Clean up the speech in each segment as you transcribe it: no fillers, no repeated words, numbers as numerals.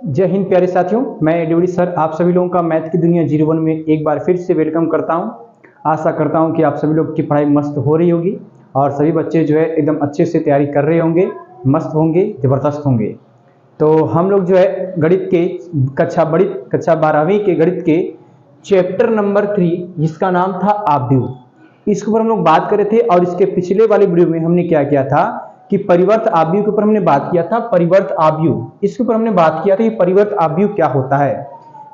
जय हिंद प्यारे साथियों, मैं डीवीडी सर आप सभी लोगों का मैथ की दुनिया 01 में एक बार फिर से वेलकम करता हूं। आशा करता हूं कि आप सभी लोग की पढ़ाई मस्त हो रही होगी और सभी बच्चे जो है एकदम अच्छे से तैयारी कर रहे होंगे, मस्त होंगे, ज़बरदस्त होंगे। तो हम लोग जो है गणित के कक्षा 12वीं के गणित के चैप्टर नंबर 3 जिसका नाम था आव्यूह, इसके ऊपर हम लोग बात कर रहे थे। और इसके पिछले वाले वीडियो में हमने क्या किया था कि परिवर्त आव्यूह के ऊपर हमने बात किया था। परिवर्त आव्यूह इसके ऊपर हमने बात किया था कि परिवर्त आव्यूह क्या होता है।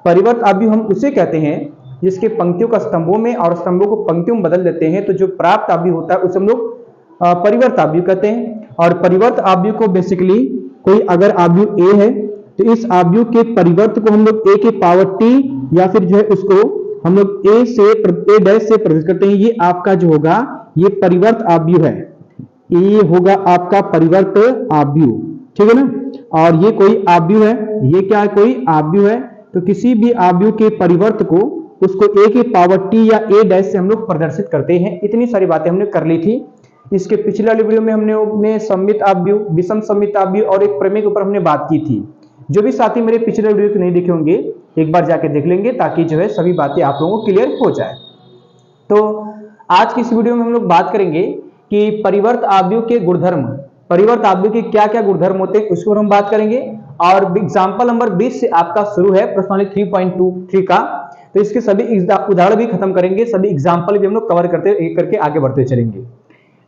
परिवर्त आव्यूह हम उसे कहते हैं जिसके पंक्तियों का स्तंभों में और स्तंभों को पंक्तियों में बदल देते हैं। तो जो प्राप्त आव्यूह होता है उसे हम लोग परिवर्त आव्यूह कहते हैं। और परिवर्त आव्यूह को बेसिकली कोई अगर आव्यूह ए है तो इस आव्यूह के परिवर्त को हम लोग ए के पावर टी या फिर जो है उसको हम लोग ए डैश से प्रदर्शित करते हैं। ये आपका जो होगा ये परिवर्त आव्यूह है, ये होगा आपका परिवर्त आव्यूह, ठीक है ना। और ये कोई आव्यूह है, ये क्या है, कोई आव्यूह है। तो किसी भी आव्यूह के परिवर्त को उसको ए के पावर टी या ए डैश से हम लोग प्रदर्शित करते हैं। इतनी सारी बातें हमने कर ली थी। इसके पिछले वाले वीडियो में हमने सममित आव्यूह, विषम सममित आव्यूह और एक प्रमेय के ऊपर हमने बात की थी। जो भी साथी मेरे पिछले वीडियो को नहीं देखे होंगे एक बार जाके देख लेंगे ताकि जो है सभी बातें आप लोगों को क्लियर हो जाए। तो आज की इस वीडियो में हम लोग बात करेंगे कि परिवर्त आव्यूह के गुणधर्म, परिवर्त आव्यूह के क्या क्या गुणधर्म होते हैं उसको हम बात करेंगे। और एग्जाम्पल नंबर 20 से आपका शुरू है प्रश्नावली 3.23 का। तो इसके सभी उदाहरण भी खत्म करेंगे, सभी एग्जाम्पल भी हम लोग कवर करते एक करके आगे बढ़ते चलेंगे।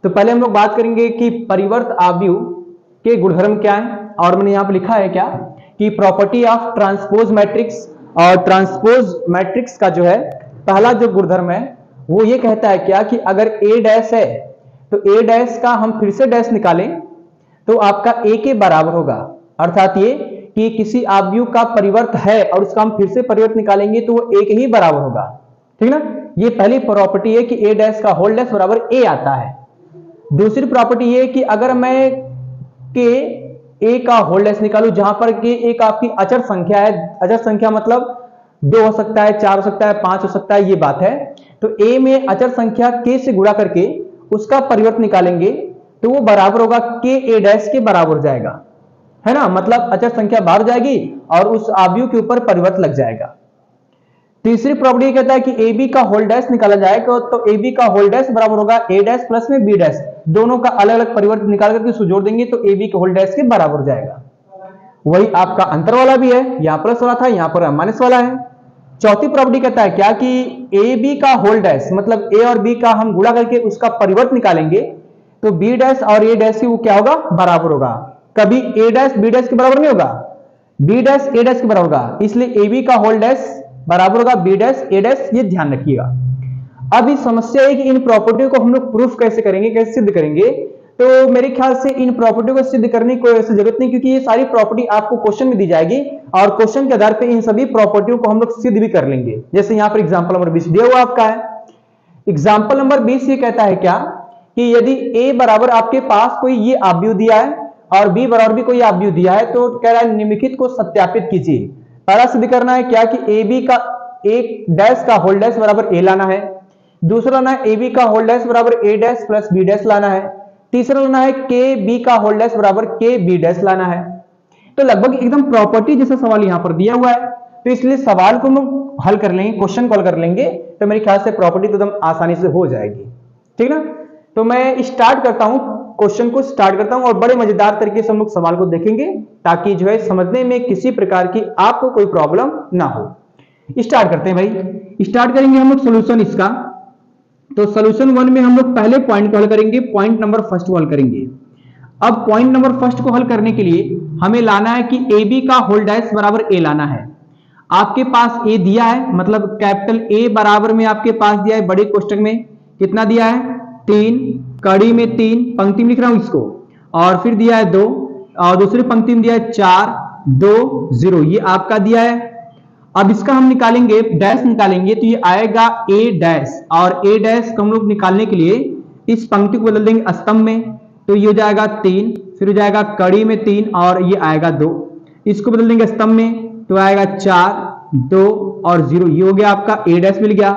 तो पहले हम लोग बात करेंगे कि परिवर्त आव्यूह के गुणधर्म क्या है। और मैंने यहाँ पर लिखा है क्या कि प्रॉपर्टी ऑफ ट्रांसपोज मैट्रिक्स। और ट्रांसपोज मैट्रिक्स का जो है पहला जो गुणधर्म है वो ये कहता है क्या कि अगर ए डैश है तो ए डैश का हम फिर से डैश निकालें तो आपका ए के बराबर होगा। अर्थात ये कि किसी आव्यूह का परिवर्त है और उसका हम फिर से परिवर्त निकालेंगे तो वो ए के ही बराबर होगा, ठीक ना। ये पहली प्रॉपर्टी है कि ए डैश का होल डैश बराबर ए आता है। दूसरी प्रॉपर्टी ये कि अगर मैं के ए का होल डैश निकालू जहां पर के एक आपकी अचर संख्या है, अचर संख्या मतलब 2 हो सकता है, 4 हो सकता है, 5 हो सकता है, ये बात है। तो ए में अचर संख्या के से गुणा करके उसका परिवर्त निकालेंगे तो वो बराबर होगा के ए डैश के बराबर हो जाएगा, है ना। मतलब अचर संख्या बाहर जाएगी और उस आव्यूह के ऊपर परिवर्त लग जाएगा। तीसरी प्रॉपर्टी कहता है कि ए बी का होल डैश निकाला जाएगा तो ए बी का होल डैश बराबर होगा ए डैश प्लस में बी डैश, दोनों का अलग अलग परिवर्त निकाल करके उसको जोड़ देंगे तो ए बी के होल डैश के बराबर हो जाएगा। वही आपका अंतर वाला भी है, यहां प्लस वाला था यहां पर माइनस वाला है। चौथी प्रॉपर्टी कहता है क्या कि ए बी का होल डैश मतलब ए और बी का हम गुणा करके उसका परिवर्त निकालेंगे तो बी डैश और ए डैश की वो क्या होगा, बराबर होगा। कभी ए डैश बी डैश के बराबर नहीं होगा, बी डैश ए डैश के बराबर होगा। इसलिए ए बी का होल डैश बराबर होगा बी डैश ए डैश, ये ध्यान रखिएगा। अब इस समस्या है कि इन प्रॉपर्टी को हम लोग प्रूफ कैसे करेंगे, कैसे सिद्ध करेंगे। तो मेरे ख्याल से इन प्रॉपर्टी को सिद्ध करने की कोई ऐसी जरूरत नहीं, क्योंकि ये सारी प्रॉपर्टी आपको क्वेश्चन में दी जाएगी और क्वेश्चन के आधार पे इन सभी प्रॉपर्टियों को हम लोग सिद्ध भी कर लेंगे। जैसे यहाँ पर एग्जांपल नंबर 20 दिया हुआ आपका है। एग्जांपल नंबर 20 ये कहता है क्या कि यदि a बराबर आपके पास कोई ये आव्यूह दिया है और b बराबर भी कोई आव्यूह दिया है तो कह रहा है निम्नलिखित को सत्यापित कीजिए। पहला सिद्ध करना है क्या कि ए बी का एक डैश का होल डैश बराबर ए लाना है। दूसरा लाना है ए बी का होल डैश बराबर ए डैश प्लस बी डैश लाना है। तीसरा लाना है के बी का होल डैश बराबर के बी डैश लाना है। तो लगभग एकदम प्रॉपर्टी जैसा सवाल यहां पर दिया हुआ है, तो इसलिए सवाल को हम हल कर लेंगे, क्वेश्चन को हल कर लेंगे तो मेरे ख्याल से प्रॉपर्टी तो एकदम आसानी से हो जाएगी, ठीक ना। तो मैं स्टार्ट करता हूं, क्वेश्चन को स्टार्ट करता हूं और बड़े मजेदार तरीके से हम लोग सवाल को देखेंगे ताकि जो है समझने में किसी प्रकार की आपको कोई प्रॉब्लम ना हो। स्टार्ट करते हैं भाई, स्टार्ट करेंगे हम लोग सोल्यूशन इसका। तो सोल्यूशन 1 में हम लोग पहले पॉइंट को हल करेंगे, पॉइंट नंबर फर्स्ट को हल करेंगे। अब पॉइंट नंबर फर्स्ट को हल करने के लिए हमें लाना है कि ए बी का होल डैश बराबर ए लाना है। आपके पास ए दिया है, मतलब कैपिटल ए बराबर में आपके पास दिया है, बड़े कोष्टक में कितना दिया है 3, कड़ी में 3, पंक्ति में लिख रहा हूं इसको, और फिर दिया है 2 और दूसरी पंक्ति में दिया है 4 2 0, ये आपका दिया है। अब इसका हम निकालेंगे, डैश निकालेंगे तो ये आएगा ए डैश, और ए डैश को हम लोग निकालने के लिए इस पंक्ति को बदल देंगे स्तंभ में, तो ये हो जाएगा 3, फिर हो जाएगा कड़ी में 3 और ये आएगा 2, इसको बदल देंगे स्तंभ में तो आएगा 4 2 और 0, ये हो गया आपका ए डैश मिल गया।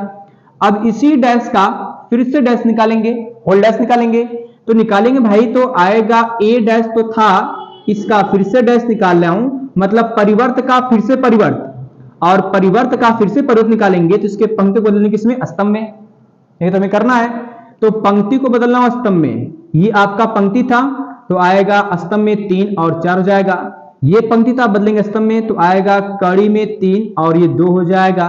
अब इसी डैश का फिर से डैश निकालेंगे, होल डैश निकालेंगे तो निकालेंगे भाई तो आएगा ए डैश तो था, इसका फिर से डैश निकाल रहा हूं मतलब परिवर्त का फिर से परिवर्त और परिवर्त का फिर से परिवर्त निकालेंगे तो इसके पंक्ति को बदलने किसमें, स्तंभ में। ये तो हमें करना है, तो पंक्ति को बदलना हो स्तंभ में। ये आपका पंक्ति था तो आएगा स्तंभ में 3 और 4 हो जाएगा। ये पंक्ति था, बदलेंगे स्तंभ में तो आएगा कड़ी में 3 और ये 2 हो जाएगा।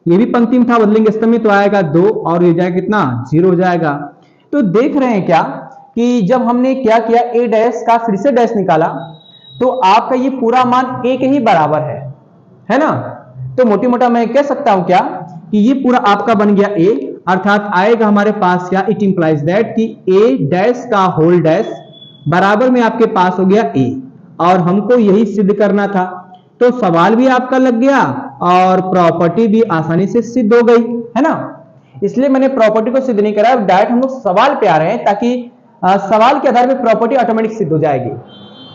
ये भी पंक्ति में था, बदलेंगे स्तंभ में तो आएगा 2 और ये जाएगा कितना, 0 हो जाएगा। तो देख रहे हैं क्या कि जब हमने क्या किया, ए डैश का फिर से डैश निकाला तो आपका ये पूरा मान ए के ही बराबर है ना। तो मोटी मोटा मैं कह सकता हूं क्या कि ये पूरा आपका बन गया ए, अर्थात आएगा हमारे पास क्या, इट इंप्लाइज दैट कि ए डैश का होल डैश बराबर में आपके पास हो गया ए, और हमको यही सिद्ध करना था। तो सवाल भी आपका लग गया और प्रॉपर्टी भी आसानी से सिद्ध हो गई, है ना। इसलिए मैंने प्रॉपर्टी को सिद्ध नहीं करा, डायरेक्ट हम लोग सवाल पे आ रहे हैं ताकि सवाल के आधार पर प्रॉपर्टी ऑटोमेटिक सिद्ध हो जाएगी।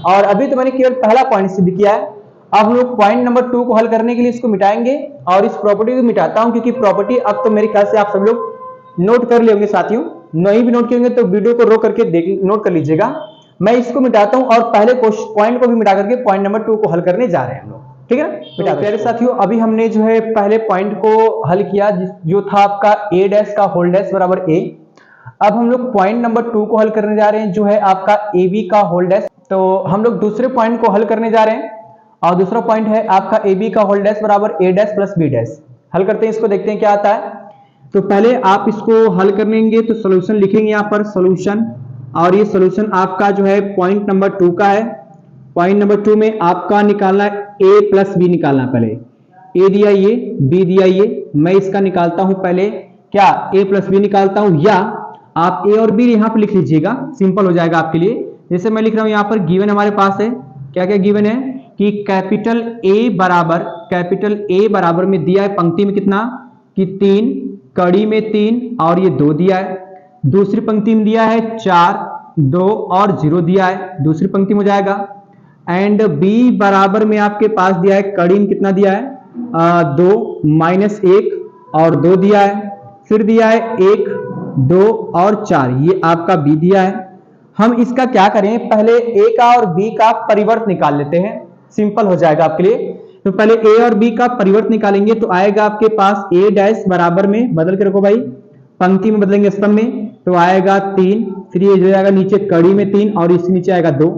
और अभी तो मैंने केवल पहला पॉइंट सिद्ध किया है। अब हम लोग पॉइंट नंबर 2 को हल करने के लिए इसको मिटाएंगे और इस प्रॉपर्टी को मिटाता हूं, क्योंकि प्रॉपर्टी अब तो मेरे ख्याल से आप सब लोग नोट कर लेंगे साथियों। नहीं भी नोट करेंगे तो वीडियो को रोक करके नोट कर लीजिएगा। मैं इसको मिटाता हूं और पहले पॉइंट को भी मिटा करके पॉइंट नंबर 2 को हल करने जा रहे हैं हम लोग, ठीक है। तो प्यारे साथियों, अभी हमने जो है पहले पॉइंट को हल किया जो था आपका ए डैश का होल डैश बराबर ए। अब हम लोग पॉइंट नंबर 2 को हल करने जा रहे हैं जो है आपका ए बी का होल डैश। तो हम लोग दूसरे पॉइंट को हल करने जा रहे हैं और दूसरा पॉइंट है आपका ए बी का होल डैश बराबर ए डैश प्लस बी डैश। हल करते हैं इसको, देखते हैं क्या आता है। तो पहले आप इसको हल करेंगे तो सोल्यूशन लिखेंगे यहाँ पर सोल्यूशन, और ये सोल्यूशन आपका जो है पॉइंट नंबर 2 का है। पॉइंट नंबर 2 में आपका निकालना ए प्लस बी निकालना। पहले ए दिया ये, बी दिया ये, मैं इसका निकालता हूं पहले क्या, ए प्लस बी निकालता हूं, या आप ए और बी यहाँ पे लिख लीजिएगा, सिंपल हो जाएगा आपके लिए। जैसे मैं लिख रहा हूं यहाँ पर गिवन हमारे पास है, क्या क्या गिवन है कि कैपिटल ए बराबर में दिया है पंक्ति में कितना कि 3, कड़ी में 3 और ये 2 दिया है। दूसरी पंक्ति में दिया है 4, 2 और 0 दिया है, दूसरी पंक्ति में हो जाएगा। एंड बी बराबर में आपके पास दिया है, कड़ी में कितना दिया है 2 -1 और 2 दिया है। फिर दिया है 1, 2 और 4, ये आपका बी दिया है। हम इसका क्या करें, पहले ए का और बी का परिवर्त निकाल लेते हैं, सिंपल हो जाएगा आपके लिए। तो पहले ए और बी का परिवर्त निकालेंगे तो आएगा आपके पास ए डैश बराबर में, बदल के रखो भाई, पंक्ति में बदलेंगे स्तंभ में तो आएगा 3, फिर ये जो जाएगा नीचे कड़ी में 3 और इसके नीचे आएगा 2,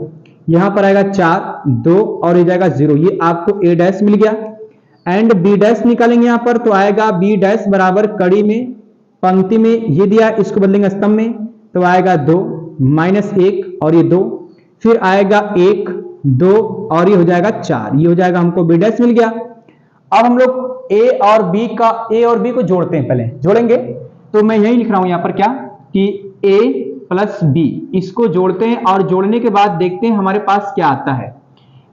यहां पर आएगा 4, 2 और ये जाएगा 0, ये आपको ए डैश मिल गया। एंड बी डैश निकालेंगे यहां पर तो आएगा बी डैश बराबर कड़ी में पंक्ति में ये दिया, इसको बदलेंगे स्तंभ में तो आएगा 2 -1 और ये 2, फिर आएगा 1, 2 और ये हो जाएगा 4, ये हो जाएगा, हमको बी डैश मिल गया। अब हम लोग ए और बी को जोड़ते हैं, पहले जोड़ेंगे तो मैं यही लिख रहा हूं यहां पर क्या कि a प्लस बी, इसको जोड़ते हैं और जोड़ने के बाद देखते हैं हमारे पास क्या आता है।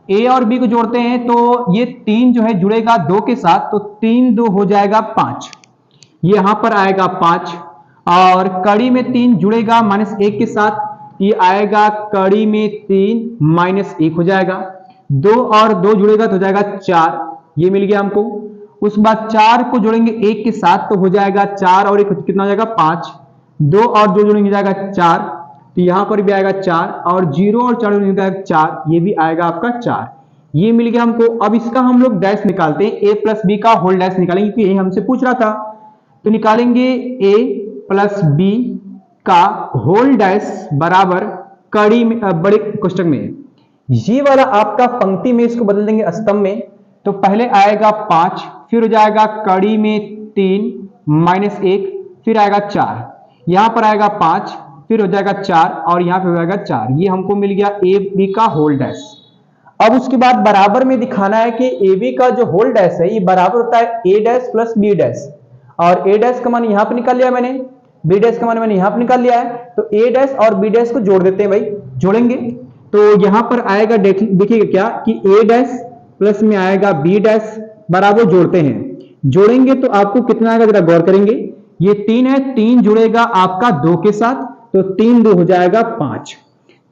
a और b को जोड़ते हैं तो ये 3 जो है जुड़ेगा 2 के साथ, तो 3 2 हो जाएगा 5, ये यहां पर आएगा 5, और कड़ी में 3 जुड़ेगा -1 के साथ, ये आएगा कड़ी में 3 -1 हो जाएगा। 2 और 2 जुड़ेगा तो हो जाएगा 4, ये मिल गया हमको। उस बाद 4 को जोड़ेंगे 1 के साथ तो हो जाएगा 4 और 1 कितना हो जाएगा 5, 2 और 2 जोड़ेंगे जाएगा 4, तो यहां पर भी आएगा 4, और 0 और 4 जोड़ेंगे जाएगा 4, ये भी आएगा आपका 4, ये मिल गया हमको। अब इसका हम लोग डैश निकालते हैं, ए प्लस बी का होल डैश निकालेंगे क्योंकि यही हमसे पूछ रहा था। तो निकालेंगे ए प्लस बी का होल डैश बराबर कड़ी में बड़े कोष्टक में, ये वाला आपका पंक्ति में इसको बदल देंगे स्तंभ में, तो पहले आएगा 5, फिर हो जाएगा कड़ी में 3 -1, फिर आएगा 4, यहां पर आएगा 5, फिर हो जाएगा 4 और यहां पे हो जाएगा 4, ये हमको मिल गया ए बी का होल डैश। अब उसके बाद बराबर में दिखाना है कि ए बी का जो होल डैश है ये बराबर होता है ए डैश प्लस बी डैश, और ए डैश का मान यहां पे निकाल लिया मैंने, बी डैश का मान मैंने यहां पे निकाल लिया है। तो ए डैश और बी डैश को जोड़ देते हैं भाई, जोड़ेंगे तो यहां पर आएगा, देखिएगा क्या कि ए डैश प्लस में आएगा बी डैश, बराबर जोड़ते हैं, जोड़ेंगे तो आपको कितना आएगा जरा गौर करेंगे, ये 3 है, 3 जुड़ेगा आपका 2 के साथ तो 3 2 हो जाएगा 5,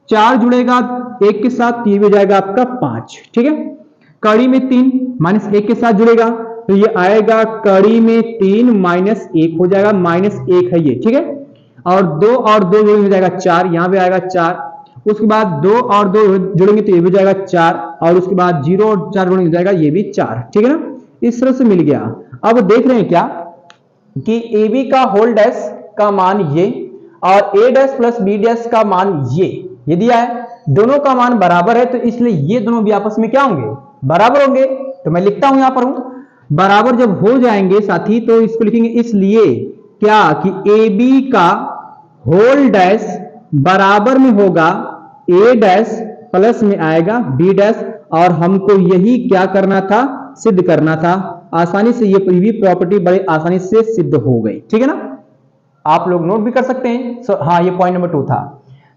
4 जुड़ेगा 1 के साथ, ये हो जाएगा आपका 5, ठीक है। कड़ी में 3 -1 के साथ जुड़ेगा तो ये आएगा कड़ी में 3 -1 हो जाएगा, -1 है ये, ठीक है। और 2 और 2 हो जाएगा 4, यहां पे आएगा 4, उसके बाद 2 और 2 जोड़ेंगे तो ये भी हो जाएगा 4, और उसके बाद 0 और 4 जोड़ेंगे हो जाएगा ये भी 4। ठीक है ना, इस तरह से मिल गया। अब देख रहे हैं क्या कि ए बी का होल डैश का मान ये और ए डैश प्लस बी डैश का मान ये दिया है। दोनों का मान बराबर है तो इसलिए ये दोनों भी आपस में क्या होंगे, बराबर होंगे। तो मैं लिखता हूं, यहां पर हूं, बराबर जब हो जाएंगे साथी तो इसको लिखेंगे इसलिए क्या कि ए बी का होल डैश बराबर में होगा ए डैश प्लस में आएगा बी डैश, और हमको यही क्या करना था, सिद्ध करना था। आसानी से ये भी प्रॉपर्टी बड़े आसानी से सिद्ध हो गई। ठीक है ना, आप लोग नोट भी कर सकते हैं। हाँ, ये पॉइंट नंबर 2 था।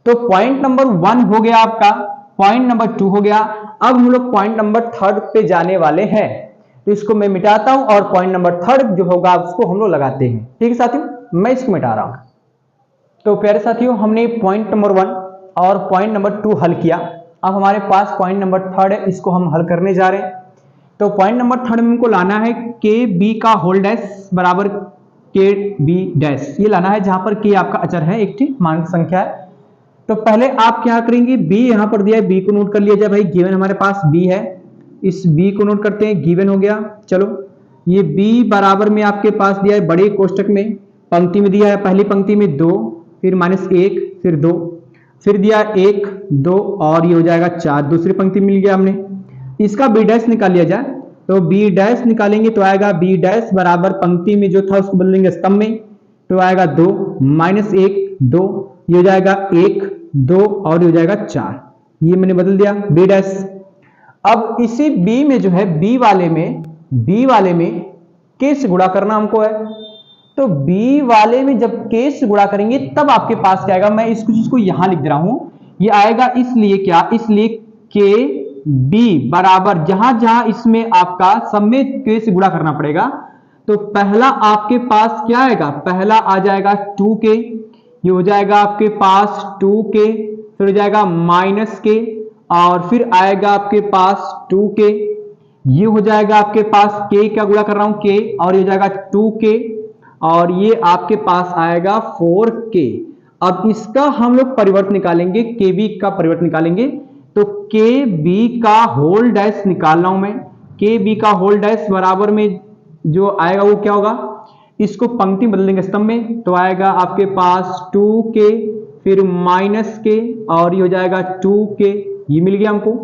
तो पॉइंट नंबर 1 हो गया आपका, पॉइंट नंबर 2 हो गया। अब हम लोग पॉइंट नंबर 3 पे जाने वाले हैं, तो इसको मैं मिटाता हूं और पॉइंट नंबर 3 जो होगा उसको हम लोग लगाते हैं। ठीक है साथियों, मैं इसको मिटा रहा हूं। तो प्यारे साथियों, हमने पॉइंट नंबर 1 और पॉइंट नंबर 2 हल किया। अब हमारे पास पॉइंट नंबर 3 है, इसको हम हल करने जा रहे हैं। तो पॉइंट नंबर 3 में हमको लाना है के बी का होल डैश बराबर के बी डैश, ये लाना है जहां पर के आपका अचर है, एक ठीक मान संख्या है। तो पहले आप क्या करेंगे, बी यहां पर दिया है, बी को नोट कर लिया जाए भाई, गिवन हमारे पास बी है, इस बी को नोट करते हैं, गिवन हो गया। चलो, ये बी बराबर में आपके पास दिया है बड़े कोष्टक में, पंक्ति में दिया है, पहली पंक्ति में 2, फिर -1, फिर 2, फिर दिया 1 2 और ये हो जाएगा 4, दूसरी पंक्ति मिल गया हमने। इसका बी डैश निकाल लिया जाए तो बी डैश निकालेंगे तो आएगा बी डैश बराबर पंक्ति में जो था उसको बदलेंगे स्तंभ में, तो आएगा 2 -1 2, ये हो जाएगा 1 2 और ये हो जाएगा 4, ये मैंने बदल दिया बी डैश। अब इसी बी में जो है बी वाले में के से गुणा करना हमको है। तो बी वाले में जब के से गुणा करेंगे तब आपके पास क्या आएगा, मैं इसको चीज को यहां लिख दे रहा हूं, ये आएगा इसलिए क्या, इसलिए के बी बराबर जहां जहां इसमें आपका सब में के से गुणा करना पड़ेगा। तो पहला आपके पास क्या आएगा, पहला आ जाएगा 2k, ये हो जाएगा आपके पास 2k, फिर हो जाएगा -k और फिर आएगा आपके पास 2k, ये हो जाएगा आपके पास k का गुणा कर रहा हूं k, और ये हो जाएगा 2k और ये आपके पास आएगा 4k। अब इसका हम लोग परिवर्त निकालेंगे, के बी का परिवर्त निकालेंगे। तो के बी का होल डैश निकाल रहा हूं मैं, के बी का होल डैश बराबर में जो आएगा वो क्या होगा, इसको पंक्ति बदल देंगे स्तंभ में, तो आएगा आपके पास 2k फिर -k और ये हो जाएगा 2k, ये मिल गया हमको।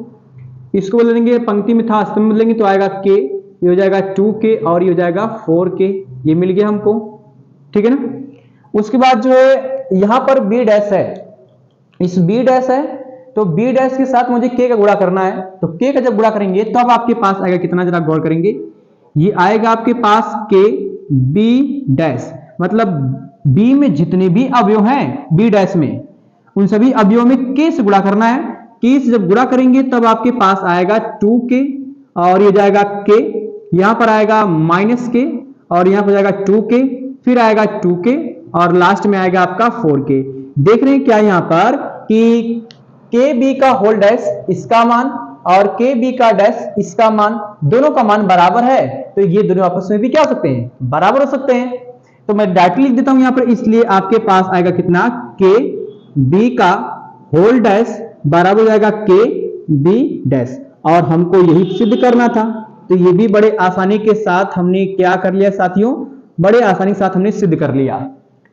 इसको बदल देंगे, पंक्ति में था स्तंभ में बदलेंगे तो आएगा k, ये हो जाएगा 2k और ये हो जाएगा 4k, ये मिल गया हमको। ठीक है ना, उसके बाद जो है यहां पर बी डैश है, इस बी डैश है तो बी डैश के साथ मुझे के का गुणा करना है। तो के का जब गुणा करेंगे तब आपके पास आएगा कितना, जरा गौर करेंगे, ये आएगा आपके पास के बी डैश, मतलब बी में जितने भी अवयव हैं बी डैश में उन सभी अवयवों में के से गुणा करना है। के से जब गुणा करेंगे तब आपके पास आएगा 2k और ये जाएगा k, यहां पर आएगा -k और यहां पर जाएगा 2k, फिर आएगा 2k और लास्ट में आएगा आपका 4k। देख रहे हैं क्या यहां पर कि के बी का होल डैश इसका मान और के बी का डैश इसका मान, दोनों का मान बराबर है, तो ये दोनों आपस में भी क्या हो सकते हैं, बराबर हो सकते हैं। तो मैं डायरेक्टली लिख देता हूं यहां पर, इसलिए आपके पास आएगा कितना, के बी का होल डैश बराबर हो जाएगा के बी डैश, और हमको यही सिद्ध करना था। तो ये भी बड़े आसानी के साथ हमने क्या कर लिया साथियों, बड़े आसानी के साथ हमने सिद्ध कर लिया।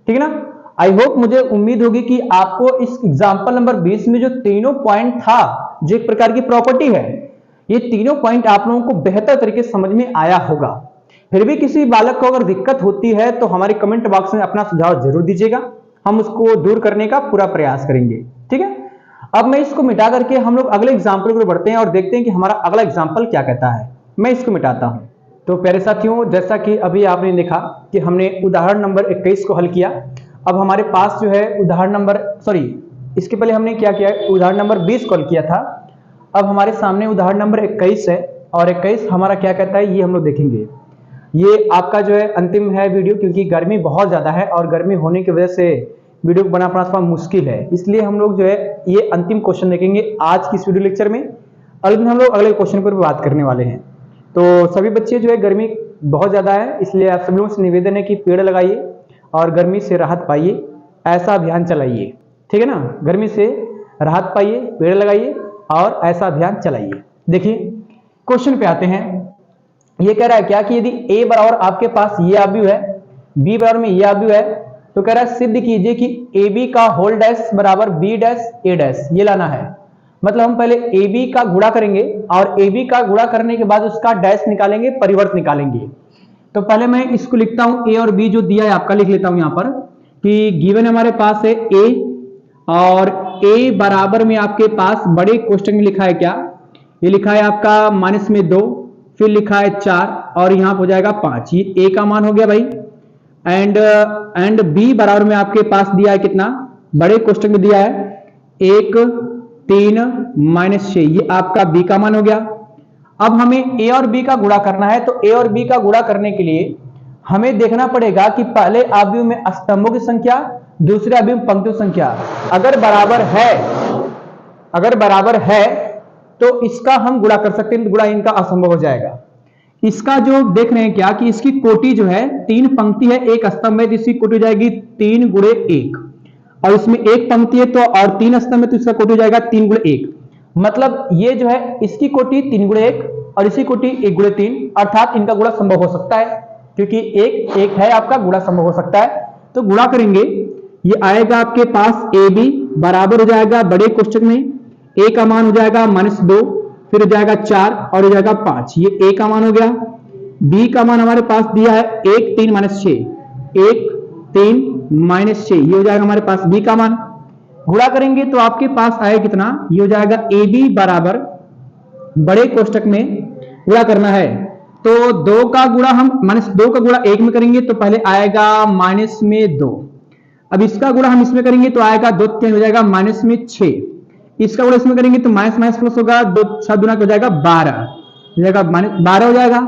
ठीक है ना, आई होप, मुझे उम्मीद होगी कि आपको इस एग्जाम्पल नंबर 20 में जो तीनों पॉइंट था, जो एक प्रकार की प्रॉपर्टी है, ये तीनों पॉइंट आप लोगों को बेहतर तरीके से समझ में आया होगा। फिर भी किसी बालक को अगर दिक्कत होती है तो हमारे कमेंट बॉक्स में अपना सुझाव जरूर दीजिएगा, हम उसको दूर करने का पूरा प्रयास करेंगे। ठीक है, अब मैं इसको मिटा करके हम लोग अगले एग्जाम्पल को बढ़ते हैं और देखते हैं कि हमारा अगला एग्जाम्पल क्या कहता है। मैं इसको मिटाता हूं। तो प्यारे साथियों, जैसा कि अभी आपने देखा कि हमने उदाहरण नंबर 21 को हल किया। अब हमारे पास जो है उदाहरण नंबर, इसके पहले हमने क्या किया, उदाहरण नंबर 20 को हल किया था। अब हमारे सामने उदाहरण नंबर 21 है और 21 हमारा क्या कहता है ये हम लोग देखेंगे। ये आपका जो है अंतिम है वीडियो, क्योंकि गर्मी बहुत ज्यादा है और गर्मी होने की वजह से वीडियो को बना पाना थोड़ा मुश्किल है, इसलिए हम लोग जो है ये अंतिम क्वेश्चन देखेंगे आज की इस वीडियो लेक्चर में। अगले दिन हम लोग अगले क्वेश्चन पर भी बात करने वाले हैं। तो सभी बच्चे जो है, गर्मी बहुत ज्यादा है, इसलिए आप सभी लोगों से निवेदन है कि पेड़ लगाइए और गर्मी से राहत पाइए, ऐसा अभियान चलाइए। ठीक है ना, गर्मी से राहत पाइए, पेड़ लगाइए और ऐसा अभियान चलाइए। देखिए क्वेश्चन पे आते हैं। ये कह रहा है क्या कि यदि a बराबर आपके पास ये आव्यूह है, b बराबर में ये आव्यूह है, तो कह रहा है सिद्ध कीजिए कि ab का होल डैश बराबर b डैश a डैश, ये लाना है। मतलब हम पहले ab का गुणा करेंगे और ab का गुणा करने के बाद उसका डैश निकालेंगे, परिवर्त निकालेंगे। तो पहले मैं इसको लिखता हूं, a और b जो दिया है आपका लिख लेता हूं यहां पर कि गिवन हमारे पास है a और a बराबर में आपके पास बड़े कोष्टक में लिखा है क्या, ये लिखा है आपका माइनस में 2, फिर लिखा है 4 और यहां हो जाएगा 5, ये a का मान हो गया भाई। एंड b बराबर में आपके पास दिया है कितना, बड़े कोष्टक में दिया है 1 3 माइनस 6, ये आपका b का मान हो गया। अब हमें a और b का गुणा करना है, तो a और b का गुणा करने के लिए हमें देखना पड़ेगा कि पहले आव्यूह में स्तंभों की संख्या, दूसरे आव्यूह में पंक्तियों की संख्या अगर बराबर है तो इसका हम गुणा कर सकते हैं, तो गुणा इनका असंभव हो जाएगा। इसका जो देख रहे हैं क्या कि इसकी कोटि जो है 3 पंक्ति है, एक स्तंभ है, तो इसकी कोटि हो जाएगी 3 गुणे 1, और इसमें एक पंक्ति है तो और 3 स्तंभ है तो इसका कोटि हो जाएगा 3 गुणे 1। मतलब ये जो है इसकी कोटि 3 गुणे 1 और इसी कोटि 1 गुणे 3, अर्थात इनका गुणा संभव हो सकता है, क्योंकि एक है आपका, गुणा संभव हो सकता है। तो गुणा करेंगे, ये आएगा आपके पास ab बराबर हो जाएगा बड़े कोष्टक में a का मान हो जाएगा -2, फिर हो जाएगा 4 और हो जाएगा 5, ये a का मान हो गया। b का मान हमारे पास दिया है 1 3 -6, 1 3 -6, ये हो जाएगा हमारे पास b का मान। गुणा करेंगे तो आपके पास आएगा कितना, ये हो जाएगा ab बराबर बड़े कोष्टक में गुणा करना है, तो 2 का गुणा हम -2 का गुणा 1 में करेंगे तो पहले आएगा -2, अब इसका गुणा हम इसमें करेंगे तो आएगा 2 3 हो जाएगा -6, इसका गुणा इसमें करेंगे तो माइनस माइनस प्लस होगा, 2 6 दूना हो जाएगा 12, हो जाएगा -12 हो जाएगा।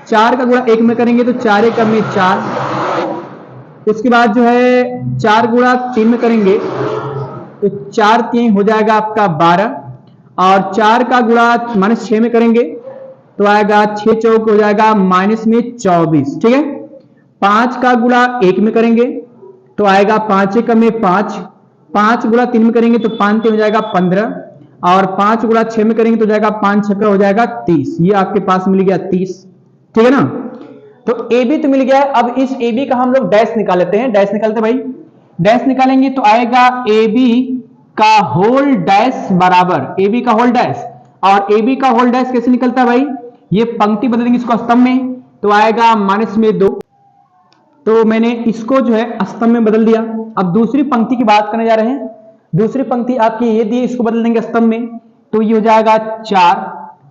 4 का गुणा 1 में करेंगे तो 4 1 में 4, इसके बाद जो है 4 गुणा 3 में करेंगे तो 4 3 हो जाएगा आपका 12, और 4 का गुणा -6 में करेंगे तो आएगा 6 चौक हो जाएगा -24, ठीक है। 5 का गुणा 1 में करेंगे तो आएगा 5 1 में 5, 5 गुणा 3 में करेंगे तो 5 3 हो जाएगा 15, और 5 गुणा 6 में करेंगे तो जाएगा 5 6 हो जाएगा 30, ये आपके पास मिल गया 30, ठीक है ना। तो AB तो मिल गया है। अब इस AB का हम लोग डैश निकाल लेते हैं, डैश निकालते भाई, डैश निकालेंगे तो आएगा AB का होल डैश बराबर AB का होल डैश, और AB का होल डैश कैसे निकलता है भाई, ये पंक्ति बदलेंगे इसको स्तंभ में तो आएगा -2, तो मैंने इसको जो है स्तंभ में बदल दिया। अब दूसरी पंक्ति की बात करने जा रहे हैं। दूसरी पंक्ति आपकी ये दी, इसको बदल देंगे स्तंभ में तो ये हो जाएगा 4,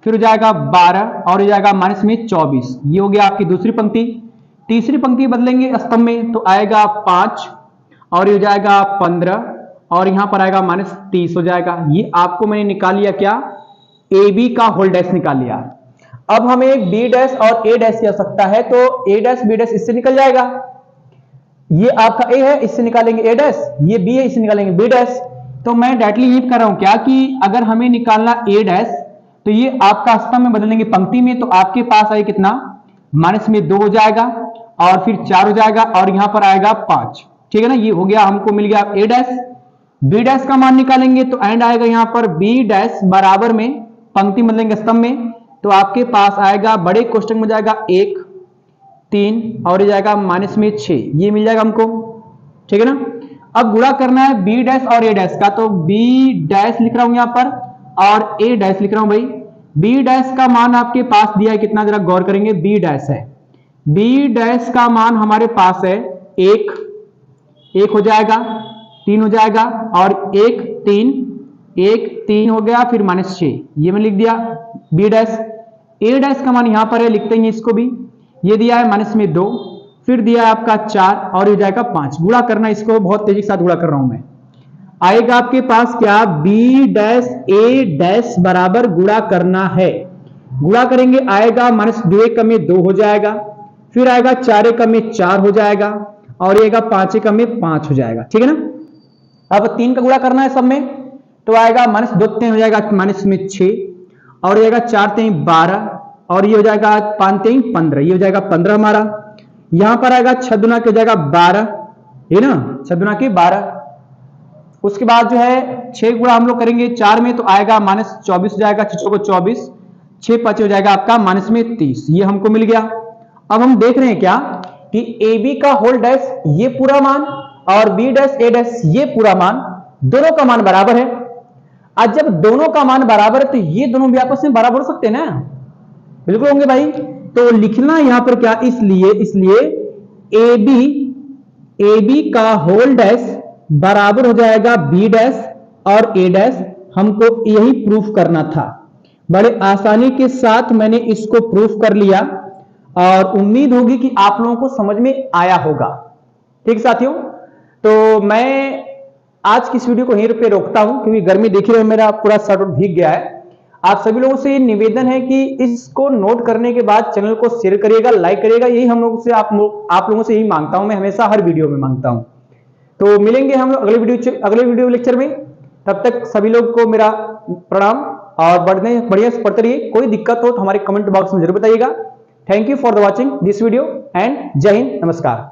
फिर हो जाएगा 12 और हो जाएगा -24, ये हो गया आपकी दूसरी पंक्ति। तीसरी पंक्ति बदलेंगे स्तंभ में तो आएगा 5 और ये हो जाएगा 15 और यहां पर आएगा -30 हो जाएगा। ये आपको मैंने निकाल लिया क्या, AB का होल डैश निकाल लिया। अब हमें B डैश और A डैश की आवश्यकता है, तो A डैश B डैश इससे निकल जाएगा, ये आपका A है इससे निकालेंगे A डैश, ये B है इससे निकालेंगे B डैश। तो मैं डायरेक्टली ये कर रहा हूं क्या कि अगर हमें निकालना A डैश तो ये आपका स्तंभ में बदलेंगे पंक्ति में, तो आपके पास आए कितना, -2 हो जाएगा और फिर 4 हो जाएगा और यहां पर आएगा 5, ठीक है ना। ये हो गया, हमको मिल गया A डैश। B डैश का मान निकालेंगे तो एंड आएगा यहां पर B डैश बराबर में पंक्ति बदलेंगे स्तंभ में तो आपके पास आएगा बड़े कोष्टक में जाएगा 1 3 और ये जाएगा -6, ये मिल जाएगा हमको, ठीक है ना। अब गुणा करना है B डैश और A डैश का, तो B डैश लिख रहा हूं यहां पर और A डैश लिख रहा हूं भाई। B डैश का मान आपके पास दिया है कितना, जरा गौर करेंगे, B डैश है, B डैश का मान हमारे पास है 1 हो जाएगा, 3 हो जाएगा और 1 3 हो गया, फिर -6, ये मैंने लिख दिया B डैश। A डैश का मान यहां पर है, लिखते हैं इसको भी, ये दिया है -2, फिर दिया है आपका 4 और ये जाएगा 5। गुणा करना, इसको बहुत तेजी के साथ गुणा कर रहा हूं मैं। आएगा आपके पास क्या, B डैश A डैश बराबर गुणा करना है, गुणा करेंगे आएगा -2 1 में 2 हो जाएगा, फिर आएगा 4 1 में 4 हो जाएगा और ये आएगा 5 1 में 5 हो जाएगा, ठीक है ना। अब 3 का गुणा करना है सब में तो आएगा -2 3 हो जाएगा -6 और ये आएगा 4 3 12 और ये हो जाएगा 5 3 15, ये हो जाएगा 15 हमारा। यहां पर आएगा 6 दूना के हो जाएगा 12, है ना, 6 दूना के 12 उसके बाद जो है 6 गुणा हम लोग करेंगे 4 में तो आएगा -24 हो जाएगा, 6 को 24, 6 5 हो जाएगा आपका -30, ये हमको मिल गया। अब हम देख रहे हैं क्या कि ए बी का होल डैश ये पूरा मान और बी डैश ए डैश ये पूरा मान, दोनों का मान बराबर है। आज जब दोनों का मान बराबर है तो ये दोनों भी आपस में बराबर हो सकते हैं ना, बिल्कुल होंगे भाई। तो लिखना यहां पर क्या, इसलिए ए बी का होल डैश बराबर हो जाएगा बी डैश और ए डैश, हमको यही प्रूफ करना था। बड़े आसानी के साथ मैंने इसको प्रूफ कर लिया और उम्मीद होगी कि आप लोगों को समझ में आया होगा। ठीक साथियों, तो मैं आज की इस वीडियो को यहीं पे रोकता हूं क्योंकि गर्मी देख रहे हो मेरा पूरा शर्ट भीग गया है। आप सभी लोगों से ये निवेदन है कि इसको नोट करने के बाद चैनल को शेयर करिएगा, लाइक करिएगा, यही हम लोगों से आप लोगों से यही मांगता हूं, मैं हमेशा हर वीडियो में मांगता हूं। तो मिलेंगे हम लोग अगले वीडियो लेक्चर में, तब तक सभी लोग को मेरा प्रणाम और बढ़िया से पढ़ते रहिए। कोई दिक्कत हो तो हमारे कमेंट बॉक्स में जरूर बताइएगा। Thank you for the watching this video and जय हिंद, नमस्कार।